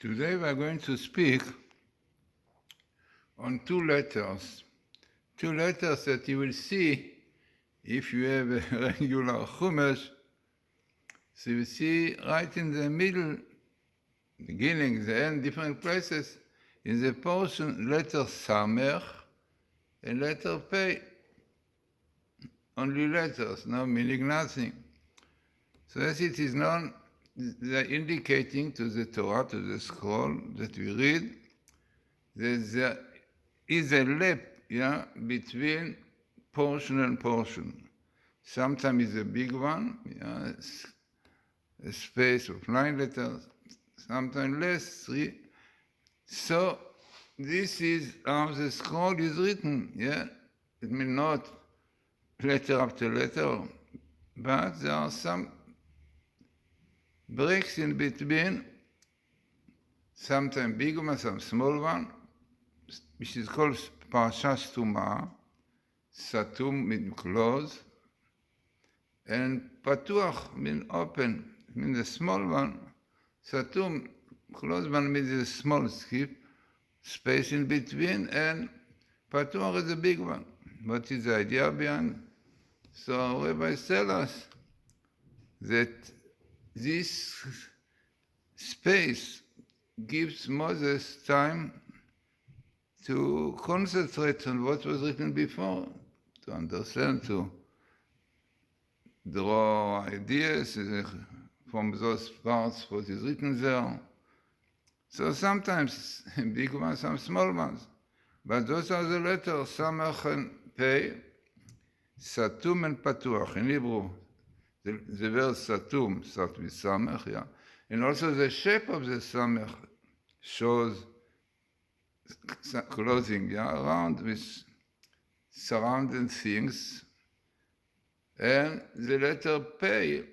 Today we are going to speak on two letters that you will see if you have a regular Chumash. So you see right in the middle, beginning, the end, different places, in the portion, letter Samech and letter Pei. Only letters, no meaning nothing. So as it is known, they are indicating to the Torah, to the scroll that we read, that there is a lap between portion and portion. Sometimes it's a big one, a space of 9 letters, sometimes less, 3. So this is how the scroll is written, It means not letter after letter, but there are some breaks in between, sometimes big one, some small one, which is called Parasha Stuma. Satum means close, and Patuach means open, means the small one. Satum, close one, means the small skip, space in between, and Patuach is the big one. What is the idea behind? So rabbis tell us that this space gives Moses time to concentrate on what was written before, to understand, to draw ideas from those parts what is written there. So sometimes big ones, some small ones. But those are the letters, Samech and Pei, Satum and Patuach. In Hebrew, the word Satum starts with Samech, And also the shape of the Samech shows clothing, around with surrounding things. And the letter Pei,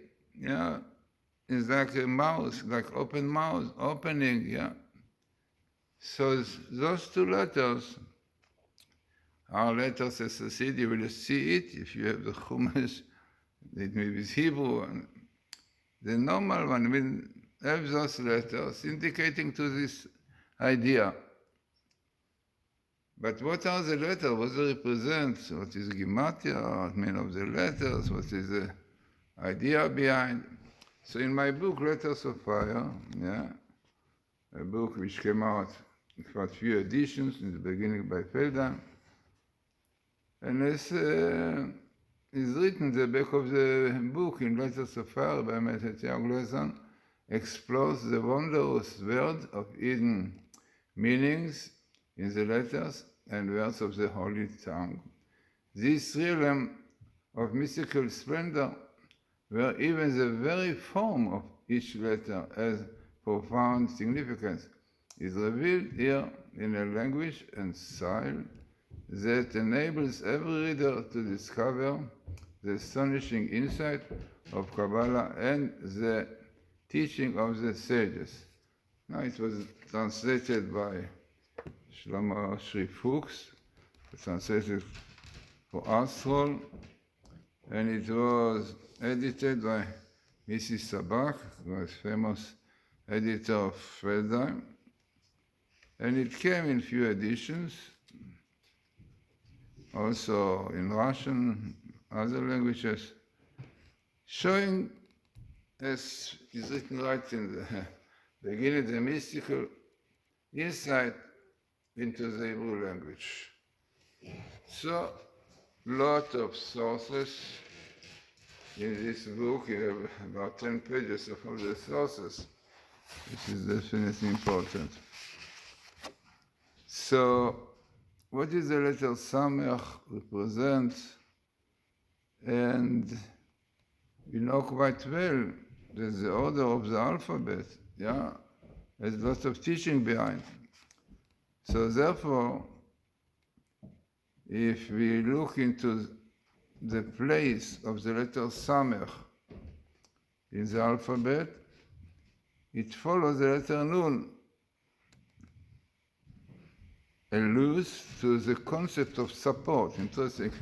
is like a mouth, like open mouth, opening, So those two letters are letters associated. You will see it if you have the Chumash, it may be Hebrew. And the normal one will have those letters indicating to this idea. But what are the letters? What they represent? What is Gematria? What mean of the letters? What is the idea behind? So in my book, Letters of Fire, a book which came out for a few editions in the beginning by Felda, and it's written the back of the book in Letters of Fire by Matityahu Glazerson, explores the wondrous world of hidden meanings in the letters and words of the Holy Tongue. This realm of mystical splendor, where even the very form of each letter has profound significance, is revealed here in a language and style that enables every reader to discover the astonishing insight of Kabbalah and the teaching of the sages. Now it was translated by Shlomo Shri Fuchs, translated for Astral, and it was edited by Mrs. Sabak, who was famous editor of Feldheim, and it came in few editions, also in Russian, other languages, showing, as is written right in the beginning, the mystical insight into the Hebrew language. So, lot of sources in this book. You have about 10 pages of all the sources, which is definitely important. So, what is the letter Samech represent? And you know quite well that the order of the alphabet, has lots of teaching behind. So therefore, if we look into the place of the letter Samech in the alphabet, it follows the letter Nun, alludes to the concept of support. Interesting.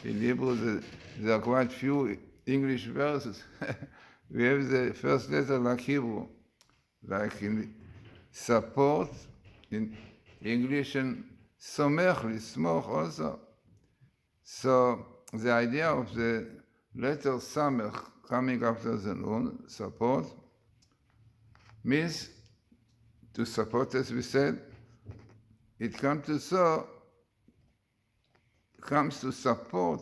In Hebrew, there are quite few English verses. We have the first letter like Hebrew, like in support in English, and somech, lismoch also. So the idea of the letter Samech coming after the nun, support, means to support, as we said. It comes to support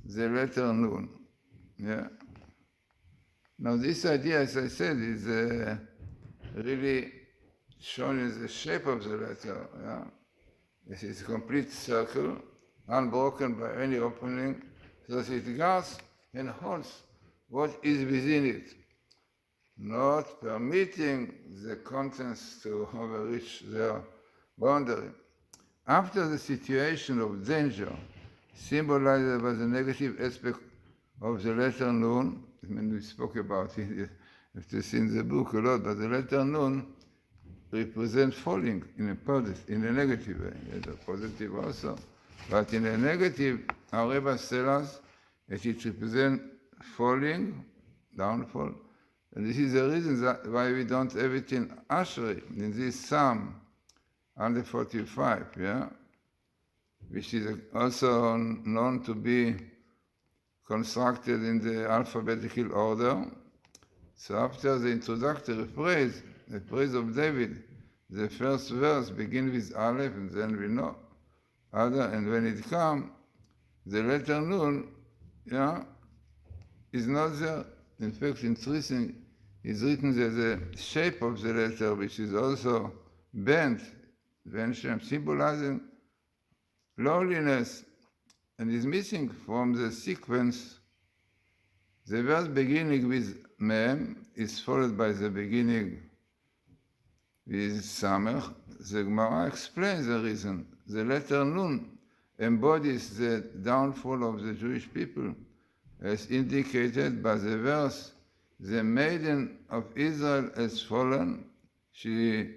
the letter nun. Yeah. Now this idea, as I said, is really shown in the shape of the letter. Yeah. This is a complete circle, unbroken by any opening, so that it guards and holds what is within it, not permitting the contents to overreach their boundary. After the situation of danger, symbolized by the negative aspect of the letter nun, I mean, we spoke about it, you have to see in the book a lot, but the letter nun represents falling in a negative way. There's a positive also, but in a negative, our rabbis tell us that it represents falling, downfall, and this is the reason why we don't have it in Ashri, in this Psalm 145, yeah, which is also known to be constructed in the alphabetical order. So after the introductory phrase, the praise of David, the first verse begins with Aleph, and then we know other, and when it comes, the letter Nun, yeah, is not there. In fact, interesting, it's written that the shape of the letter, which is also bent, symbolizing lowliness, and is missing from the sequence. The verse beginning with Mem is followed by the beginning with Samech. The Gemara explains the reason. The letter Nun embodies the downfall of the Jewish people, as indicated by the verse, "The maiden of Israel has fallen, she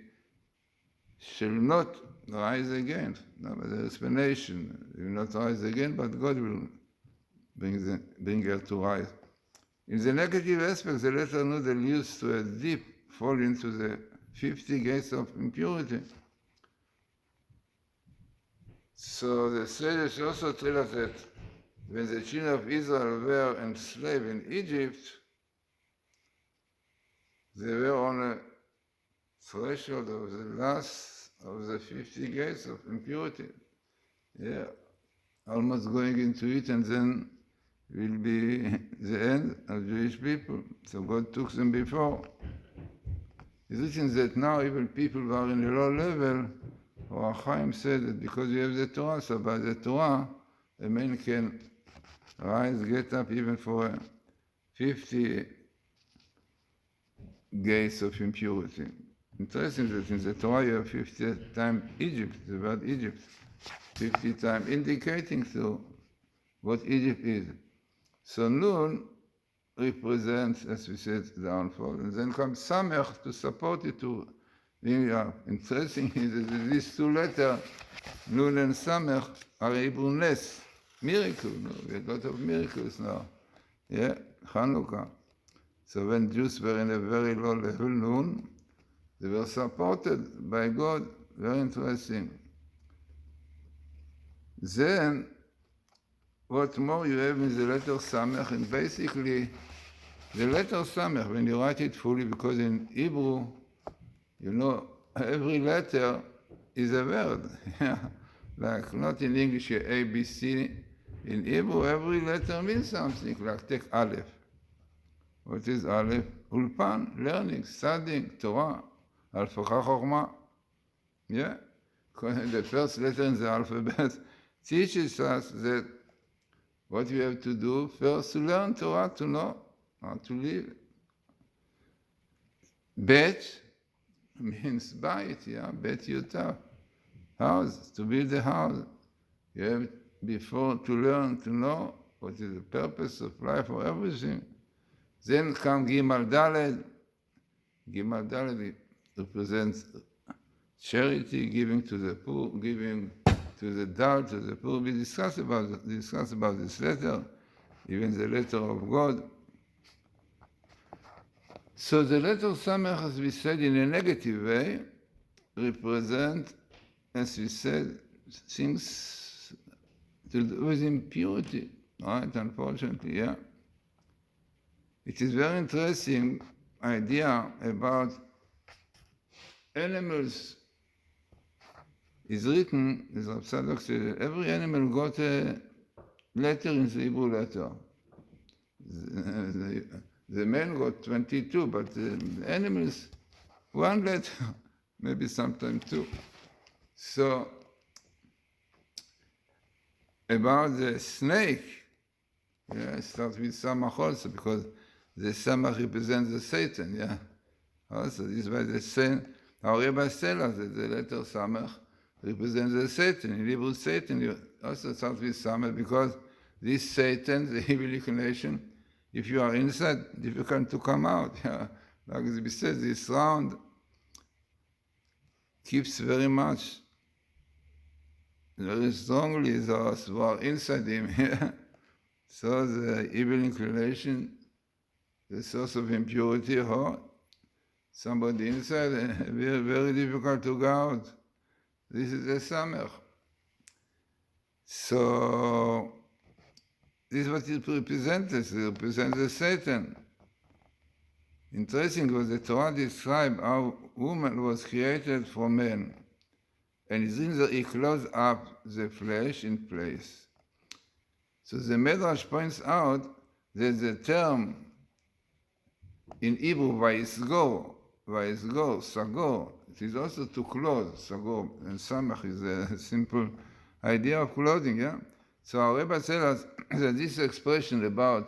shall not rise again." No, but the explanation, she will not rise again, but God will bring her to rise. In the negative aspect, the letter Nun alludes to a deep fall into the 50 gates of impurity. So the sages also tell us that when the children of Israel were enslaved in Egypt, they were on a threshold of the last of the 50 gates of impurity. Yeah, almost going into it, and then will be the end of Jewish people. So God took them before. It's written that now even people who are in a low level, or Chaim said that because you have the Torah, so by the Torah, a man can rise, get up even for 50 gates of impurity. Interesting that in the Torah you have 50 times Egypt, the word Egypt, 50 times indicating to what Egypt is. So Nun represents, as we said, the downfall, and then comes Samech to support it, to bring up. Interesting is that these two letters, Nun and Samech, are Hebrew Nes, miracle. No? We have a lot of miracles now. Yeah, Hanukkah. So when Jews were in a very low level, Nun, they were supported by God. Very interesting. Then, what more you have in the letter Samech, and basically, the letter Samech, when you write it fully, because in Hebrew, you know, every letter is a word. Like not in English, A, B, C. In Hebrew, every letter means something. Like take Aleph. What is Aleph? Ulpan, learning, studying, Torah, Alfacha Chorma. Yeah? The first letter in the alphabet teaches us that what we have to do first to learn Torah, to know how to live. Bet means bait, yeah, bet yutaf. House, to build a house. You have before to learn to know what is the purpose of life or everything. Then come Gimal Daled. Gimal Daled represents charity, giving to the poor, giving to the dull, to the poor. We discuss about this letter, even the letter of God. So the letter Samech, as we said, in a negative way, represent, as we said, things to do with impurity, right? Unfortunately, yeah. It is very interesting idea about animals. Is written, as Rav Tzadok said, every animal got a letter in the Hebrew letter. The man got 22, but the animals, one letter, maybe sometimes two. So, about the snake, it starts with Samach also, because the Samach represents the Satan, yeah. Also, this is why the same, our rabbis tell us that the letter Samach represents the Satan. In Hebrew, Satan also starts with Samach, because this Satan, the evil inclination, if you are inside, difficult to come out. Yeah. Like we said, this round keeps very much, very strongly those who are inside him. Yeah. So the evil inclination, the source of impurity, somebody inside, very, very difficult to go out. This is a Samech. So, this is what it represents. It represents the Satan. Interesting was the Torah described how woman was created from man. And it's in that he closed up the flesh in place. So the Medrash points out that the term in Hebrew, vayisgor, sagor, it is also to close, sagor, and samach is a simple idea of clothing, yeah? So our Rebbe tells us that this expression about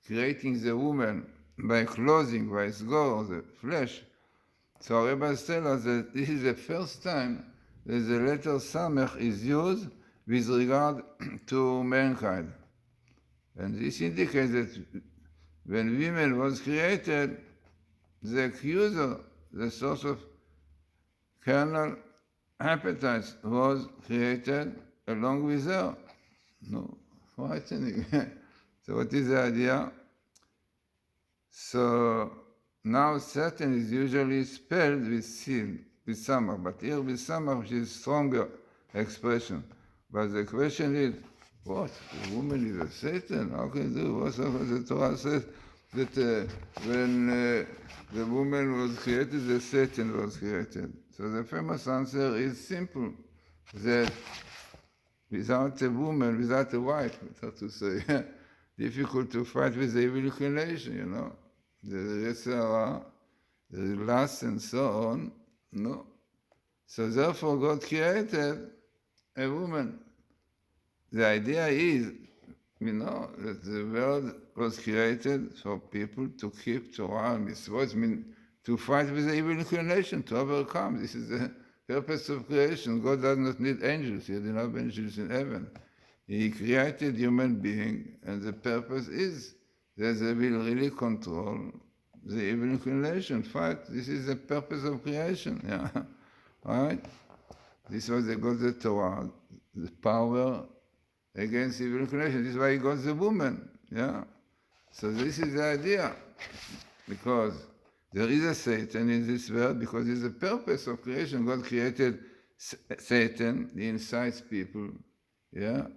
creating the woman by closing, vayisgor, the flesh, so our Rebbe tells us that this is the first time that the letter samach is used with regard to mankind. And this indicates that when women was created, the accuser, the source of carnal appetites, was created along with her. No, frightening. So what is the idea? So now Satan is usually spelled with sin, with samach, but here with samach, which is stronger expression. But the question is, what? The woman is a Satan? How can you do? What the Torah says that when the woman was created, the Satan was created. So the famous answer is simple, that without a woman, without a wife, so to say, difficult to fight with the evil inclination, you know. The Yetzirah, the lust and so on, no. So therefore God created a woman. The idea is, you know, that the world was created for people to keep Torah and mitzvot, to fight with the evil inclination, to overcome. This is the purpose of creation. God does not need angels. He didn't have angels in heaven. He created human being, and the purpose is that they will really control the evil inclination. Fight. This is the purpose of creation. Yeah, right. This was the God of the Torah, the power against evil inclination. This is why he got the woman. Yeah. So this is the idea, because there is a Satan in this world, because it's the purpose of creation. God created Satan, he incites people, yeah,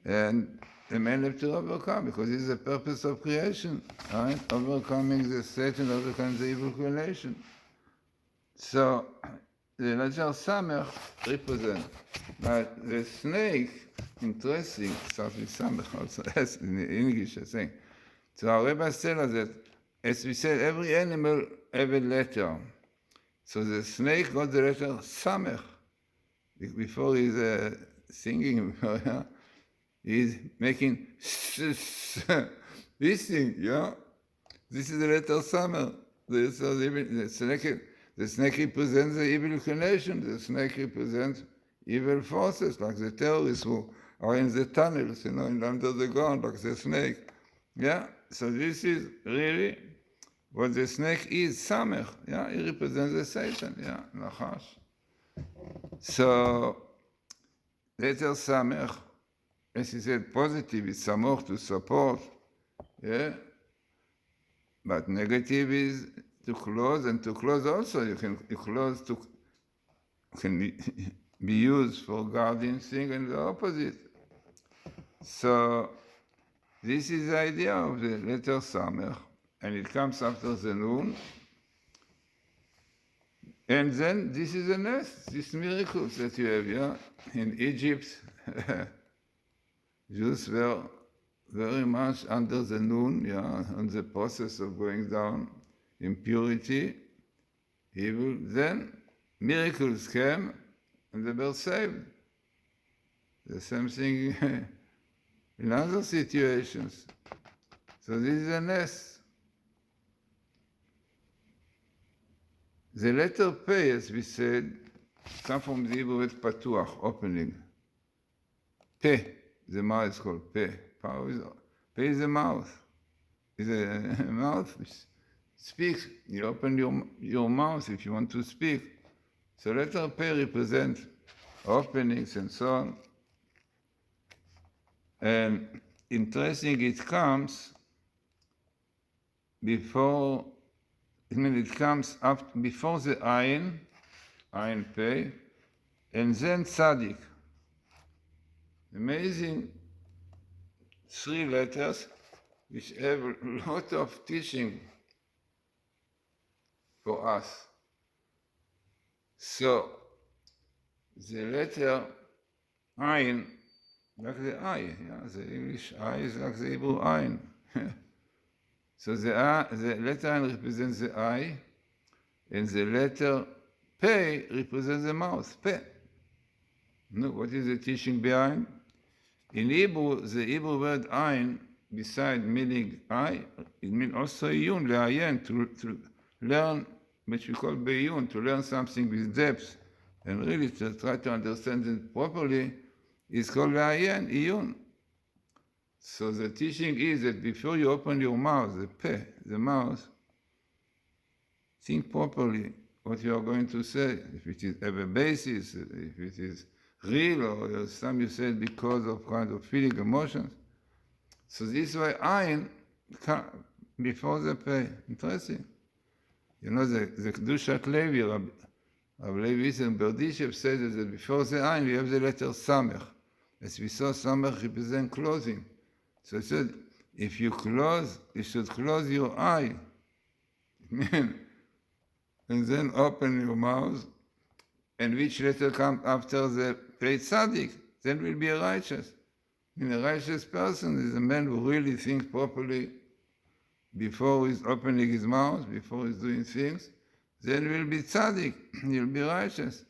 and the man have to overcome, because it's the purpose of creation, right? Overcoming the Satan, overcoming the evil inclination. So the letter Samech represents, but the snake, interesting, starts with Samech also, as in English, I think. So our rabbis tell us that, as we said, every animal have a letter. So the snake got the letter Samech. Before he's singing, he's making this thing, yeah? This is the letter Samech. The snake represents the evil inclination. The snake represents evil forces, like the terrorists who are in the tunnels, you know, under the ground, like the snake. Yeah? So this is really what the snake is, Samech. Yeah? It represents the Satan. Yeah? Nachash. So, letter Samech, as he said, positive is Samoch, to support. Yeah? But negative is to close, and to close also, you close to can be used for guarding things and the opposite. So this is the idea of the letter Samech, and it comes after the Nun. And then this is a nest, these miracles that you have, yeah? In Egypt, Jews were very much under the Nun, yeah, on the process of going down impurity, evil. Then miracles came, and they were saved. The same thing in other situations. So this is a nest. The letter P, as we said, comes from the Hebrew word patuach, opening. P, the mouth is called P. P is the mouth. It's a mouth which speaks. You open your mouth if you want to speak. So letter P represents openings and so on. And interesting, it comes before, it comes up before the ayin P, and then tzaddik. Amazing 3 letters which have a lot of teaching for us. So the letter ayin, like the eye, yeah? The English eye is like the Hebrew ayin. So the letter ayin represents the eye, and the letter P represents the mouth, P. No, what is the teaching behind? In Hebrew, the Hebrew word ayin, beside meaning eye, it means also yun, le'ayin, to learn, which we call beyun, to learn something with depth, and really to try to understand it properly, is called le'ayin, iyun. So the teaching is that before you open your mouth, the P, the mouth, think properly what you are going to say, if it is have a basis, if it is real, or some you say because of kind of feeling, emotions. So this way, ayin before the P. Interesting. You know, the Kedushat Levi, Rabbi Levi and Berdishev said that before the ayin, we have the letter Samech. As we saw, Samech represents closing. So he said, if you close, you should close your eye. And then open your mouth. And which letter comes after the Pei Tzaddik? Then will be a righteous. And a righteous person is a man who really thinks properly before he's opening his mouth, before he's doing things. Then will be Tzaddik. He'll be righteous.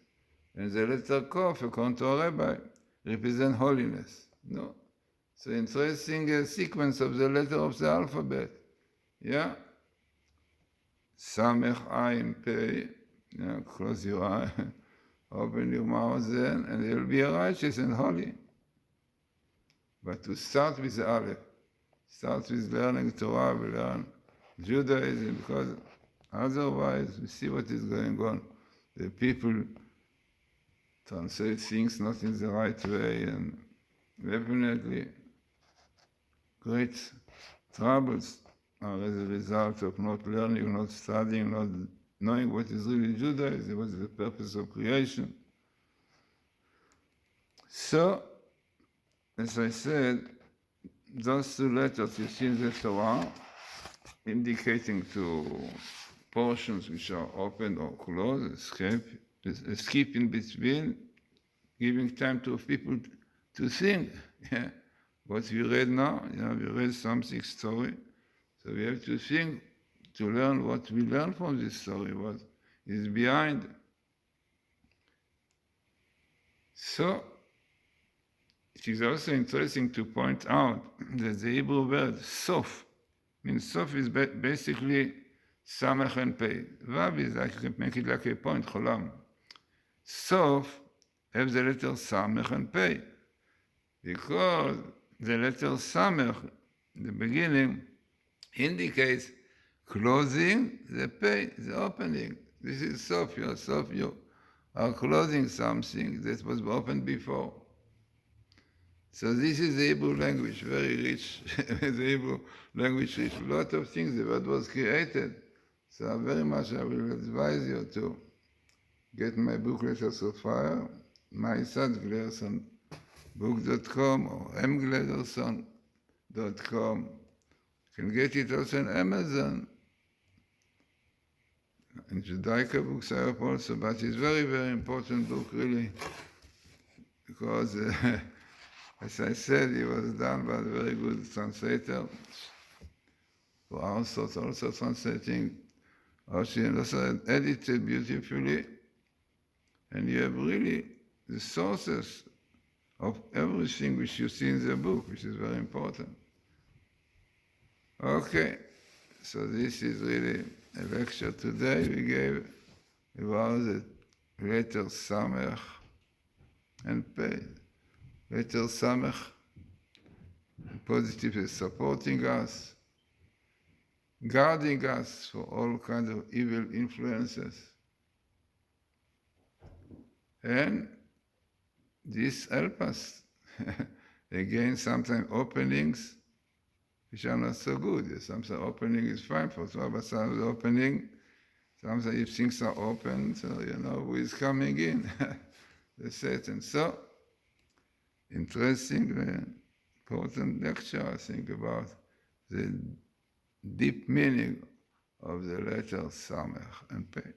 And the letter Kof, according to a rabbi, represents holiness. No. So interesting sequence of the letter of the alphabet. Yeah? Samech ayin Pei. Yeah, close your eye. Open your mouth then, and you'll be righteous and holy. But to start with the Aleph, start with learning Torah, we learn Judaism, because otherwise we see what is going on. The people translate things not in the right way, and definitely great troubles are as a result of not learning, not studying, not knowing what is really Judaism, what is the purpose of creation. So, as I said, those 2 letters you see in the Torah, indicating to portions which are open or closed, escape in between, giving time to people to think. Yeah. What we read now, we read something story, so we have to think, to learn what we learn from this story, what is behind. So, it is also interesting to point out that the Hebrew word sof, means sof is basically samech and pei. Vav is like, you can make it like a point, cholam. Sof have the letter samech and pei, because the letter samech, the beginning, indicates closing the pei, the opening. This is sof, you are closing something that was opened before. So this is the Hebrew language, very rich. The Hebrew language rich. A lot of things, the word was created. So very much I will advise you to get my book Letters of Fire, my site, GlazersonBook.com or mglazerson.com. You can get it also on Amazon. And Judaica books I have also, but it's very, very important book, really, because, as I said, it was done by a very good translator, for our sorts, also translating, and also edited beautifully, and you have really the sources of everything which you see in the book, which is very important. Okay, so this is really a lecture today we gave about the letters Samech and Pei. Letter Samech, positive is supporting us, guarding us for all kinds of evil influences. And this helps us. Again, sometimes openings which are not so good. Sometimes opening is fine for us, but sometimes opening, sometimes if things are open, so you know who is coming in, the Satan. So, interesting, important lecture, I think, about the deep meaning of the letters Samech and Pei.